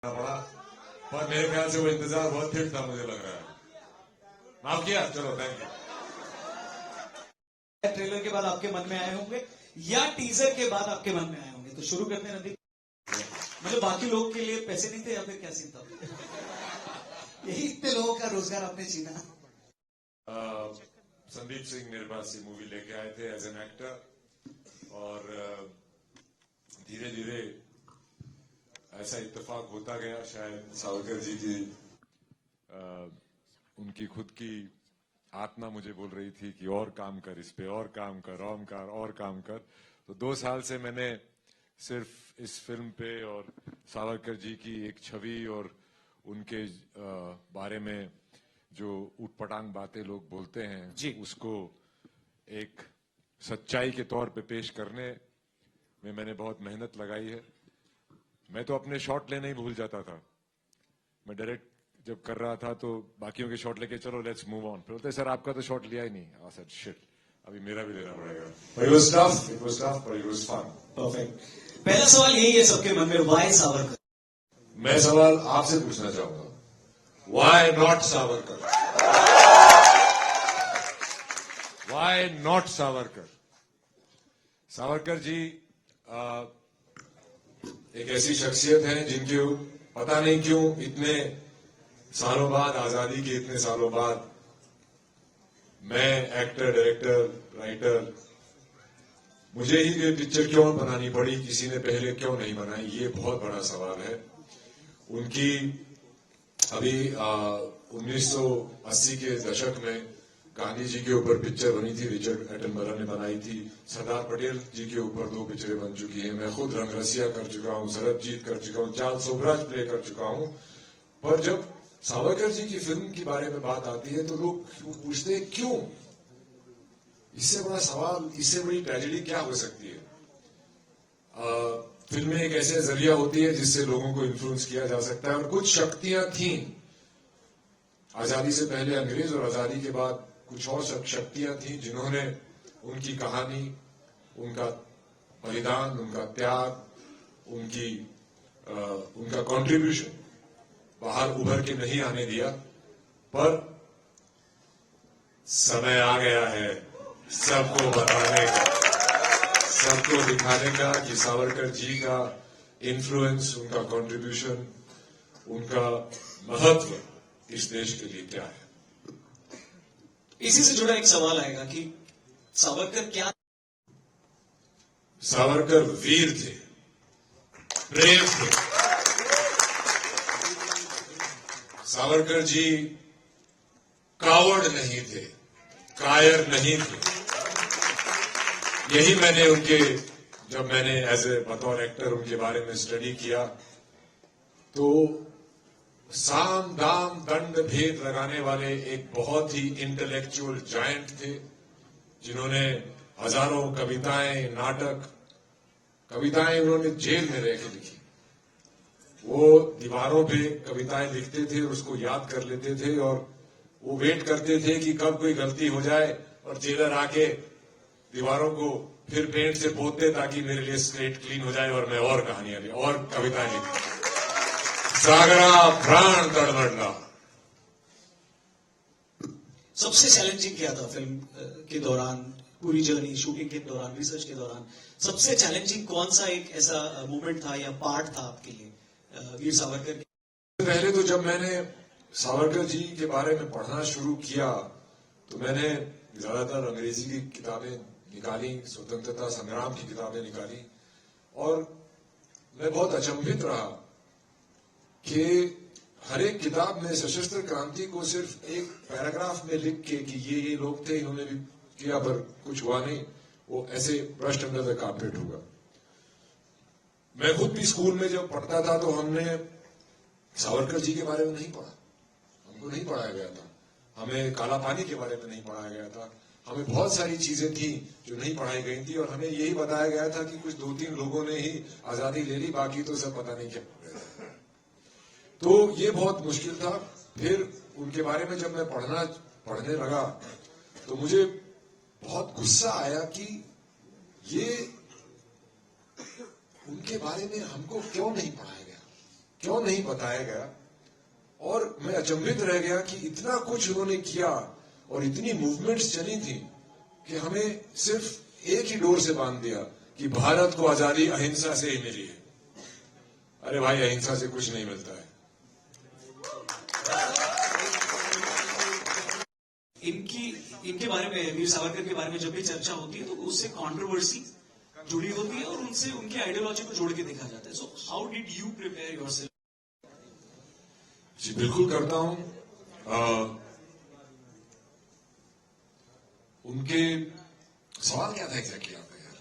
पड़ा। पर मेरे ख्याल से वो इंतजार बहुत ठीक था, मुझे लग रहा है। माफ किया, चलो थैंक यू। ट्रेलर के बाद आपके मन में आए होंगे या टीजर के बाद आपके मन में आए होंगे, तो शुरू करते हैं रणदीप। मतलब बाकी लोग के लिए पैसे नहीं थे या फिर क्या सीन था? यही इतने लोगों का रोजगार आपने छीना। संदीप सिंह मेरे पास ये मूवी लेके आए थे एज एन एक्टर, और धीरे धीरे ऐसा इत्तेफाक होता गया। शायद सावरकर जी की उनकी खुद की आत्मा मुझे बोल रही थी कि और काम कर, इस पे और काम कर, और काम कर। तो 2 साल से मैंने सिर्फ इस फिल्म पे और सावरकर जी की एक छवि और उनके बारे में जो उटपटांग बातें लोग बोलते हैं उसको एक सच्चाई के तौर पे पेश करने में मैंने बहुत मेहनत लगाई है। मैं तो अपने शॉट लेना ही भूल जाता था। मैं डायरेक्ट जब कर रहा था तो बाकियों के शॉट लेके चलो लेट्स मूव ऑन, फिर बोलते सर आपका तो शॉट लिया ही नहीं। आई सेड शिट, अभी मेरा भी लेना पड़ेगा। But it was tough, but it was fun. Perfect. पहला सवाल यही है सबके मन में, व्हाई सावरकर? मैं सवाल आपसे पूछना चाहूंगा, why not Savarkar? Why not Savarkar? Savarkar ji एक ऐसी शख्सियत है जिनके पता नहीं क्यों इतने सालों बाद, आजादी के इतने सालों बाद, मैं एक्टर, डायरेक्टर, राइटर, मुझे ही ये पिक्चर क्यों बनानी पड़ी, किसी ने पहले क्यों नहीं बनाई, ये बहुत बड़ा सवाल है। उनकी अभी 1980 के दशक में गांधी जी के ऊपर पिक्चर बनी थी, रिचर्ड एटनबरो ने बनाई थी। सरदार पटेल जी के ऊपर 2 पिक्चरें बन चुकी हैं। मैं खुद रंगरसिया कर चुका हूं, सरबजीत कर चुका हूं, चार्ल्स सोबराज प्ले कर चुका हूं। पर जब सावरकर जी की फिल्म के बारे में बात आती है तो लोग पूछते हैं क्यों? इससे बड़ा सवाल, इससे बड़ी ट्रेजेडी क्या हो सकती है? फिल्में एक ऐसे जरिया होती है जिससे लोगों को इन्फ्लुएंस किया जा सकता है, और कुछ शक्तियां थीं आजादी से पहले अंग्रेज और आजादी के बाद कुछ और शक्तियां थीं जिन्होंने उनकी कहानी, उनका बलिदान, उनका त्याग, उनका कंट्रीब्यूशन बाहर उभर के नहीं आने दिया। पर समय आ गया है सबको बताने का, सबको दिखाने का कि सावरकर जी का इन्फ्लुएंस, उनका कंट्रीब्यूशन, उनका महत्व इस देश के लिए क्या है। इसी से जुड़ा एक सवाल आएगा कि सावरकर क्या? सावरकर वीर थे, ब्रेव थे। सावरकर जी कावर्ड नहीं थे, कायर नहीं थे। यही मैंने जब मैंने एज ए बतौर एक्टर उनके बारे में स्टडी किया तो साम दाम दंड भेद लगाने वाले एक बहुत ही इंटेलेक्चुअल जायंट थे, जिन्होंने हजारों कविताएं, नाटक, कविताएं उन्होंने जेल में रह के लिखी। वो दीवारों पे कविताएं लिखते थे और उसको याद कर लेते थे, और वो वेट करते थे कि कब कोई गलती हो जाए और जेलर आके दीवारों को फिर पेंट से पोत दे ताकि मेरे लिए स्लेट क्लीन हो जाए और मैं और कहानियां और कविताएं लिख। सागरा प्राण तड़मड़ना। सबसे चैलेंजिंग क्या था फिल्म के दौरान, पूरी जर्नी, शूटिंग के दौरान, रिसर्च के दौरान? सबसे चैलेंजिंग कौन सा एक ऐसा मोमेंट था या पार्ट था आपके लिए वीर सावरकर के? पहले तो जब मैंने सावरकर जी के बारे में पढ़ना शुरू किया तो मैंने ज्यादातर अंग्रेजी की किताबें निकाली, स्वतंत्रता संग्राम की किताबें निकाली, और मैं बहुत अचंभित रहा कि हर एक किताब में सशस्त्र क्रांति को सिर्फ एक पैराग्राफ में लिख के कि ये लोग थे, इन्होंने भी किया, पर कुछ हुआ नहीं, वो ऐसे ब्रश अंडर द कारपेट होगा। मैं खुद भी स्कूल में जब पढ़ता था तो हमने सावरकर जी के बारे में नहीं पढ़ा, हमको नहीं पढ़ाया गया था। हमें काला पानी के बारे में नहीं पढ़ाया गया था, हमें बहुत सारी चीजें थी जो नहीं पढ़ाई गई थी, और हमें यही बताया गया था कि कुछ 2-3 लोगों ने ही आजादी ले ली, बाकी तो सब पता नहीं क्या कर रहे थे। तो ये बहुत मुश्किल था। फिर उनके बारे में जब मैं पढ़ने लगा तो मुझे बहुत गुस्सा आया कि ये उनके बारे में हमको क्यों नहीं पढ़ाया गया, क्यों नहीं बताया गया। और मैं अचंभित रह गया कि इतना कुछ उन्होंने किया और इतनी मूवमेंट्स चली थी कि हमें सिर्फ एक ही डोर से बांध दिया कि भारत को आजादी अहिंसा से ही मिली है। अरे भाई, अहिंसा से कुछ नहीं मिलता है। इनके बारे में, वीर सावरकर के बारे में जब भी चर्चा होती है तो उससे कंट्रोवर्सी जुड़ी होती है और उनसे उनकी आइडियोलॉजी को जोड़ के देखा जाता है। So how did you prepare yourself? जी बिल्कुल करता हूं। उनके सवाल क्या था एग्जैक्टली आपका यार?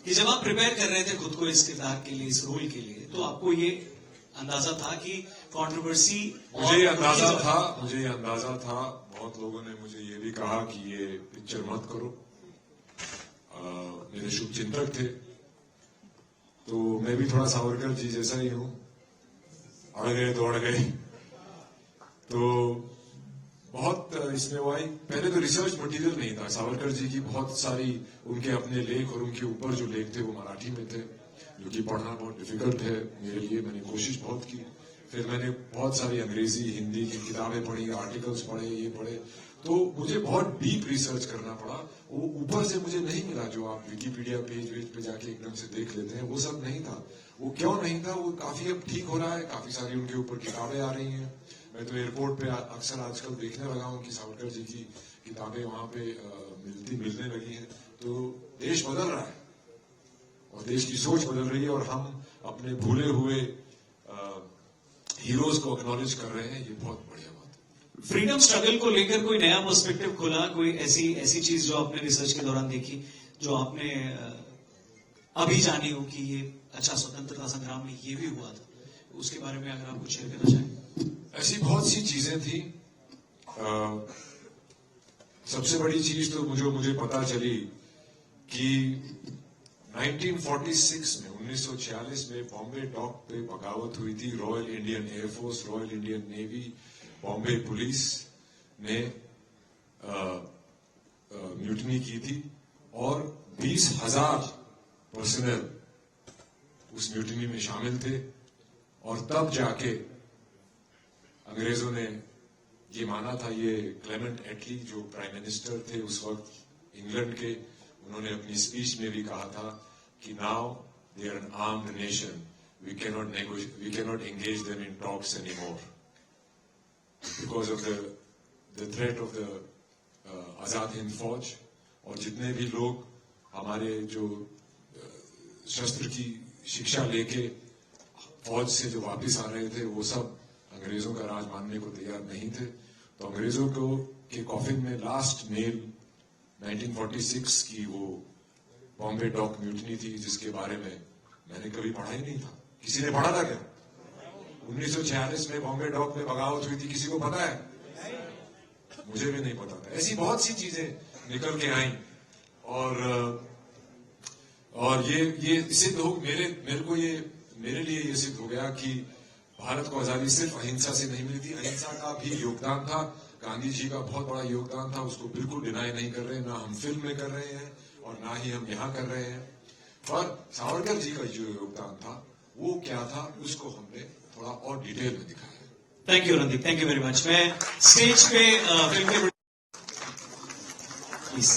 कि जब आप प्रिपेयर कर रहे थे खुद को इस किरदार के लिए, इस रोल के लिए, तो आपको ये अंदाजा था कि कंट्रोवर्सी? मुझे ये अंदाजा था। बहुत लोगों ने मुझे ये भी कहा कि ये पिक्चर मत करो। मेरे शुभचिंतक थे, तो मैं भी थोड़ा सावरकर जी जैसा ही हूं, अड़ गए तो अड़ गए। तो बहुत इसमें वो आई। पहले तो रिसर्च मटेरियल नहीं था। सावरकर जी की बहुत सारी उनके अपने लेख और उनके ऊपर जो लेख थे वो मराठी में थे, जो कि पढ़ना बहुत डिफिकल्ट है मेरे लिए। मैंने कोशिश बहुत की। फिर मैंने बहुत सारी अंग्रेजी हिंदी की किताबें पढ़ी, आर्टिकल्स पढ़े, ये पढ़े। तो मुझे बहुत डीप रिसर्च करना पड़ा। वो ऊपर से मुझे नहीं मिला जो आप विकिपीडिया पेज वेज पे जाके एकदम से देख लेते हैं, वो सब नहीं था। वो क्यों नहीं था? वो काफी अब ठीक हो रहा है। काफी सारी उनके ऊपर किताबें आ रही हैं। मैं तो एयरपोर्ट पे अक्सर आजकल देखने लगा हूँ कि सावरकर जी की किताबें वहां पे मिलने लगी हैं। तो देश बदल रहा है और देश की सोच बदल रही है और हम अपने भूले हुए हीरोज को एक्नॉलेज कर रहे हैं। ये बहुत बढ़िया बात है। फ्रीडम स्ट्रगल को लेकर कोई नया पर्सपेक्टिव खुला? कोई ऐसी चीज जो आपने रिसर्च के दौरान देखी, जो आपने अभी जानी हो कि ये अच्छा, स्वतंत्रता संग्राम में ये भी हुआ था, उसके बारे में अगर आप कुछ शेयर करना चाहें? ऐसी बहुत सी चीजें थी। सबसे बड़ी चीज तो मुझे पता चली कि 1946 में 1946 में बॉम्बे डॉक पे बगावत हुई थी। Royal Indian air force, royal Indian navy, Bombay police ने म्यूटनी की थी और 20,000 पर्सनल उस म्यूटनी में शामिल थे। और तब जाके अंग्रेजों ने ये माना था, ये क्लेमेंट एटली जो प्राइम मिनिस्टर थे उस वक्त इंग्लैंड के, उन्होंने अपनी स्पीच में भी कहा था कि now they are an armed nation, we cannot engage them in talks any more because of the threat of the Azad Hind Fauj. और जितने भी लोग हमारे जो शस्त्र की शिक्षा लेके फौज से जो वापस आ रहे थे, वो सब अंग्रेजों का राज मानने को तैयार नहीं थे। तो अंग्रेजों को के कॉफिन में लास्ट मेल 1946 की वो बॉम्बे डॉक म्यूटनी थी, जिसके बारे में मैंने कभी पढ़ा ही नहीं था। किसी ने पढ़ा था क्या? 1946 में बॉम्बे डॉक में बगावत हुई थी, किसी को पता है? मुझे भी नहीं पता था। ऐसी बहुत सी चीजें निकल के आई और ये सिद्ध हो मेरे लिए ये सिद्ध हो गया कि भारत को आजादी सिर्फ अहिंसा से नहीं मिली थी। अहिंसा का भी योगदान था, गांधी जी का बहुत बड़ा योगदान था, उसको बिल्कुल डिनाई नहीं कर रहे। ना हम फिल्म में कर रहे हैं और ना ही हम यहाँ कर रहे हैं। पर सावरकर जी का जो योगदान था वो क्या था, उसको हमने थोड़ा और डिटेल में दिखाया। Thank you Randeep, thank you very much. मैं स्टेज पे फिल्म के प्लीज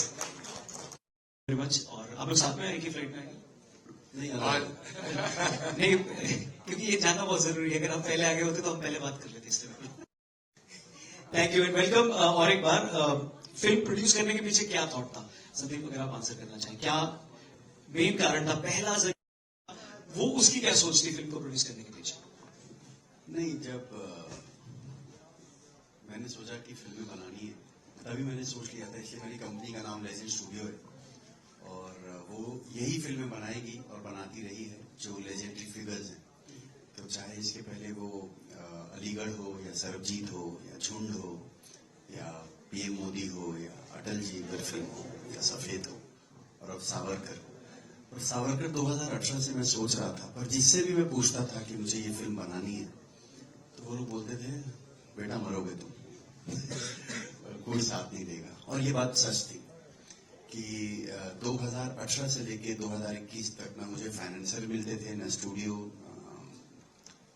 वेरी मच। और आप लोग साथ में एक ही फ्लाइट में आएंगे? नहीं, क्योंकि ये जानना बहुत जरूरी है। अगर हम पहले आगे होते तो हम पहले बात कर लेते इसलिए। Thank you and welcome. और एक बार फिल्म प्रोड्यूस करने के पीछे क्या थॉट था? संदीप, अगर आप आंसर करना चाहें, क्या मेन कारण था, पहला वो उसकी क्या सोच थी फिल्म को प्रोड्यूस करने के पीछे? नहीं, जब मैंने सोचा कि फिल्में बनानी है तभी मैंने सोच लिया था। इसलिए मेरी कंपनी का नाम लेजेंड स्टूडियो है और वो यही फिल्में बनाएगी और बनाती रही है जो लेजेंडरी फिगर्स हैं। तो चाहे इसके पहले वो अलीगढ़ हो या सरबजीत हो या झुंड हो या पीएम मोदी हो या अटल जी पर फिल्म हो या सफेद हो और अब सावरकर हो। और सावरकर 2018 से मैं सोच रहा था, पर जिससे भी मैं पूछता था कि मुझे ये फिल्म बनानी है तो वो लोग बोलते थे बेटा मरोगे तुम कोई साथ नहीं देगा। और ये बात सच थी कि 2018 से लेके 2021 तक ना मुझे फाइनेंसर मिलते थे, ना स्टूडियो,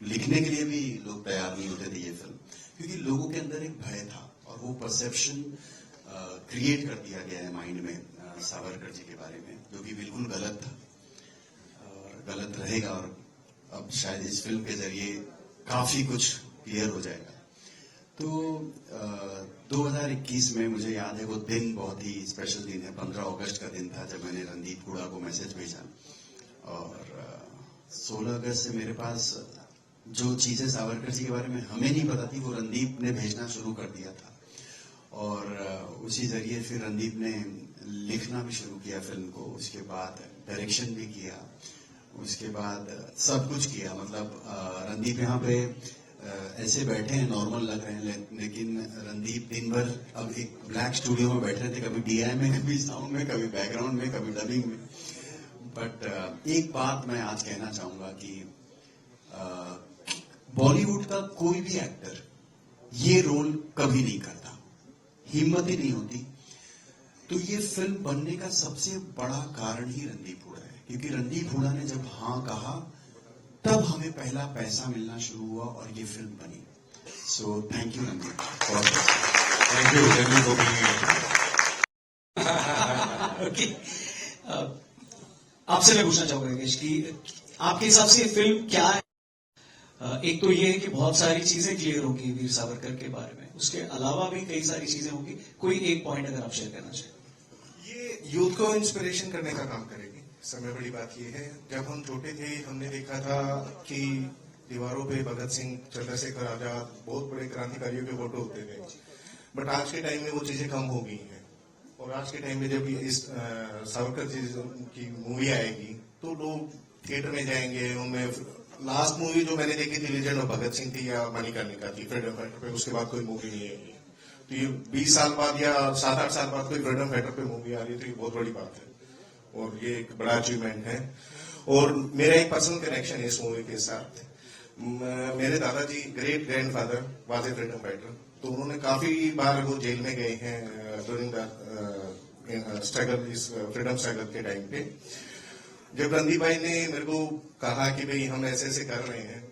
लिखने के लिए भी लोग तैयार नहीं होते थे ये फिल्म, क्योंकि लोगों के अंदर एक भय था और वो परसेप्शन क्रिएट कर दिया गया है माइंड में सावरकर जी के बारे में, जो कि बिल्कुल गलत था और गलत रहेगा। और अब शायद इस फिल्म के जरिए काफी कुछ क्लियर हो जाएगा। तो 2021 में मुझे याद है वो दिन बहुत ही स्पेशल दिन है, 15 अगस्त का दिन था जब मैंने रणदीप हुडा को मैसेज भेजा। और 16 अगस्त से मेरे पास जो चीजें सावरकर जी के बारे में हमें नहीं पता थी वो रणदीप ने भेजना शुरू कर दिया था। और उसी जरिए फिर रणदीप ने लिखना भी शुरू किया फिल्म को, उसके बाद डायरेक्शन भी किया, उसके बाद सब कुछ किया। मतलब रणदीप यहाँ पे ऐसे बैठे हैं, नॉर्मल लग रहे हैं, लेकिन रणदीप दिन भर अब एक ब्लैक स्टूडियो में बैठे थे, कभी डीआई में, कभी साउंड में, कभी बैकग्राउंड में, कभी डबिंग में। बट एक बात मैं आज कहना चाहूंगा कि बॉलीवुड का कोई भी एक्टर ये रोल कभी नहीं करता, हिम्मत ही नहीं होती। तो ये फिल्म बनने का सबसे बड़ा कारण ही रणदीप हुडा है, क्योंकि रणदीप हुडा ने जब हाँ कहा तब हमें पहला पैसा मिलना शुरू हुआ और ये फिल्म बनी। So thank you Randeep, thank you for okay, आपसे मैं पूछना चाहूंगा योगेश कि आपके हिसाब से ये फिल्म क्या है? एक तो ये है कि बहुत सारी चीजें क्लियर होगी वीर सावरकर के बारे में, उसके अलावा भी कई सारी चीजें होंगी। कोई एक पॉइंट अगर आप शेयर करना चाहें। ये यूथ को इंस्पिरेशन करने का काम करेगी। सबसे बड़ी बात ये है, जब हम छोटे थे हमने देखा था कि दीवारों पे भगत सिंह, चंद्रशेखर आजाद, बहुत बड़े क्रांतिकारियों के फोटो होते थे। बट आज के टाइम में वो चीजें कम हो गई हैं। और आज के टाइम में जब इस सावरकर जी की मूवी आएगी तो लोग थिएटर में जाएंगे। उनमें लास्ट मूवी जो मैंने देखी थी लेजेंड ऑफ भगत सिंह थी या मणिकर्णिका थी फ्रीडम फाइटर पे, उसके बाद कोई मूवी नहीं आएगी। तो ये 20 साल बाद या 7-8 साल बाद कोई फ्रीडम फाइटर पे मूवी आ रही है तो ये बहुत बड़ी बात है और ये एक बड़ा अचीवमेंट है। और मेरा एक पर्सनल कनेक्शन है इस मूवी के साथ। मेरे दादाजी great grandfather was a freedom fighter, तो उन्होंने काफी बार वो जेल में गए हैं ड्यूरिंग द स्ट्रगल, इस फ्रीडम स्ट्रगल के टाइम पे। जब रणदीप भाई ने मेरे को कहा कि भाई हम ऐसे ऐसे कर रहे हैं,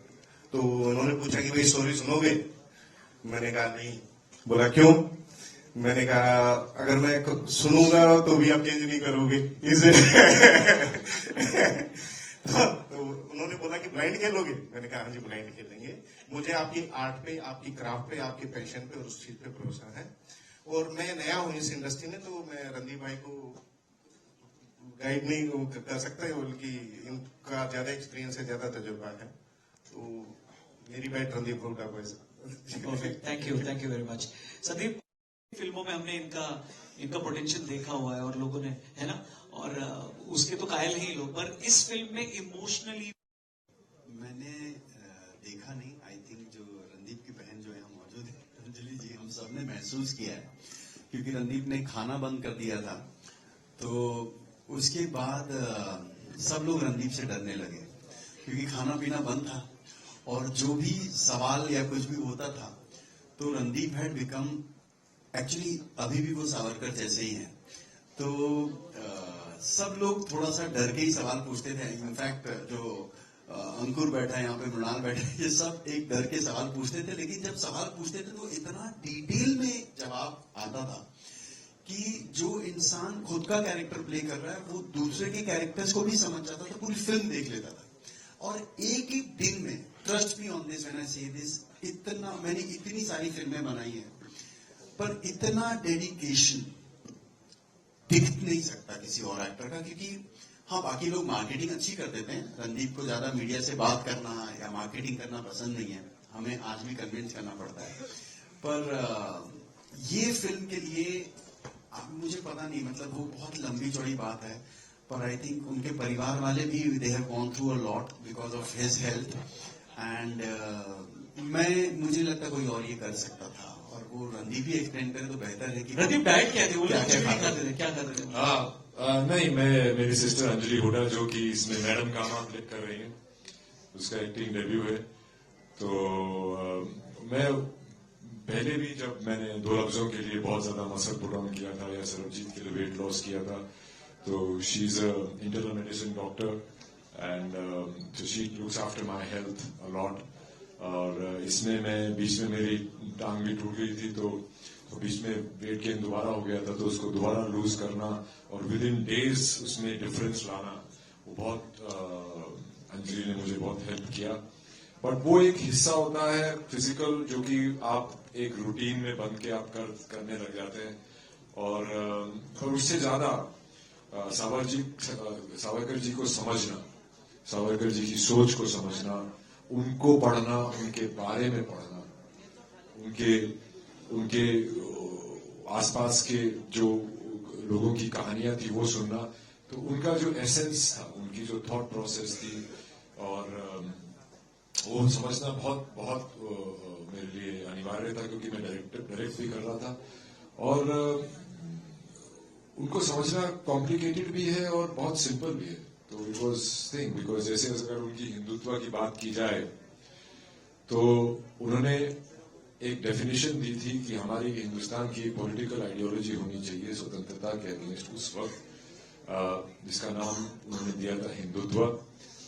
तो उन्होंने पूछा कि भाई स्टोरी सुनोगे? मैंने कहा नहीं। बोला क्यों? मैंने कहा अगर मैं सुनूंगा तो भी आप चेंज नहीं करोगे इसे। तो उन्होंने बोला कि ब्लाइंड खेलोगे? मैंने कहा हाँ जी ब्लाइंड खेलेंगे। मुझे आपकी आर्ट पे, आपकी क्राफ्ट पे, आपके पैशन पे और उस चीज पे भरोसा है। और मैं नया हूं इस इंडस्ट्री में, तो मैं रणदीप भाई को गाइड नहीं कर सकता है, बल्कि इनका ज्यादा एक्सपीरियंस है, ज्यादा तजुर्बा है। तो मेरी बैट रणदीप हुडा को। Perfect, thank you very much. Sandeep, फिल्मों में हमने इनका पोटेंशियल देखा हुआ है और लोगों ने, है ना, और उसके तो कायल ही लोग, पर इस फिल्म में इमोशनली मैंने देखा नहीं। आई थिंक जो रणदीप की बहन जो यहाँ मौजूद है अंजलि जी, हम सब ने महसूस किया है, क्योंकि रणदीप ने खाना बंद कर दिया था तो उसके बाद सब लोग रणदीप से डरने लगे, क्योंकि खाना पीना बंद था और जो भी सवाल या कुछ भी होता था तो रणदीप हैड बिकम, एक्चुअली अभी भी वो सावरकर जैसे ही हैं। तो सब लोग थोड़ा सा डर के ही सवाल पूछते थे। इनफैक्ट जो अंकुर बैठा है यहाँ पे, मृणाल बैठा है, ये सब एक डर के सवाल पूछते थे। लेकिन जब सवाल पूछते थे तो इतना डिटेल में जवाब आता था कि जो इंसान खुद का कैरेक्टर प्ले कर रहा है वो दूसरे के कैरेक्टर्स को भी समझ जाता था, पूरी फिल्म देख लेता था। और एक ही दिन में, trust me on this when I से दिस, इतना, मैंने इतनी सारी फिल्में बनाई हैं पर इतना डेडिकेशन दिख नहीं सकता किसी और एक्टर का। क्योंकि हाँ, बाकी लोग मार्केटिंग अच्छी कर देते हैं, रणदीप को ज्यादा मीडिया से बात करना या मार्केटिंग करना पसंद नहीं है, हमें आज भी कन्विंस करना पड़ता है। पर ये फिल्म के लिए मुझे पता नहीं, मतलब वो बहुत लंबी चौड़ी बात है, पर आई थिंक उनके परिवार वाले भी they have gone through a lot because of his health. And मुझे लगता कोई और ये कर सकता था, और वो रणदीप भी एक्सप्लेन करे तो बेहतर है कि रणदीप डाइट क्या थे, वो क्या क्या खाते थे? नहीं, मेरी सिस्टर अंजलि हुडा जो कि इसमें मैडम कामा प्ले कर रही है, उसका एक्टिंग डेब्यू है। तो मैं पहले भी जब मैंने 2 लफ्जों के लिए बहुत ज्यादा मसल पुट ऑन किया था या सरबजीत के लिए वेट लॉस किया था, तो she is a internal medicine doctor and she looks after my health a lot. और इसमें मैं बीच में मेरी टांग भी टूट गई थी, तो बीच में वेट गेन दोबारा हो गया था, तो उसको दोबारा लूज करना और विद इन डेज उसमें डिफरेंस लाना, वो बहुत अंजलि ने मुझे बहुत हेल्प किया। बट वो एक हिस्सा होता है फिजिकल, जो कि आप एक रूटीन में बन के आप करने लग जाते हैं। और उससे ज्यादा सावरकर जी को समझना, सावरकर जी की सोच को समझना, उनको पढ़ना, उनके बारे में पढ़ना, उनके आसपास के जो लोगों की कहानियां थी वो सुनना, तो उनका जो एसेंस था, उनकी जो थॉट प्रोसेस थी, और वो समझना बहुत बहुत मेरे लिए अनिवार्य था, क्योंकि मैं डायरेक्ट भी कर रहा था। और उनको समझना कॉम्प्लिकेटेड भी है और बहुत सिंपल भी है। तो इट वाज थिंग, बिकॉज जैसे अगर उनकी हिंदुत्व की बात की जाए तो उन्होंने एक डेफिनेशन दी थी कि हमारी हिंदुस्तान की पॉलिटिकल आइडियोलॉजी होनी चाहिए स्वतंत्रता के अगेंस्ट उस वक्त, जिसका नाम उन्होंने दिया था हिंदुत्व,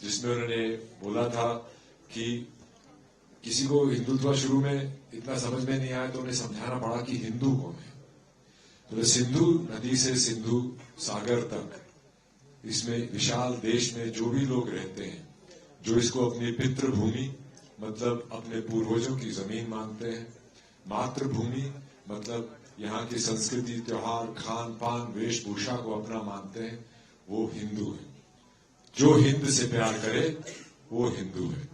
जिसमें उन्होंने बोला था कि किसी को हिंदुत्व शुरू में इतना समझ में नहीं आया तो उन्हें समझाना पड़ा कि हिंदू कौन है। तो सिंधु नदी से सिंधु सागर तक, इसमें विशाल देश में जो भी लोग रहते हैं, जो इसको अपनी पितृभूमि मतलब अपने पूर्वजों की जमीन मानते हैं, मातृभूमि मतलब यहाँ की संस्कृति, त्योहार, खान पान, वेशभूषा को अपना मानते हैं, वो हिंदू है। जो हिंद से प्यार करे वो हिंदू है।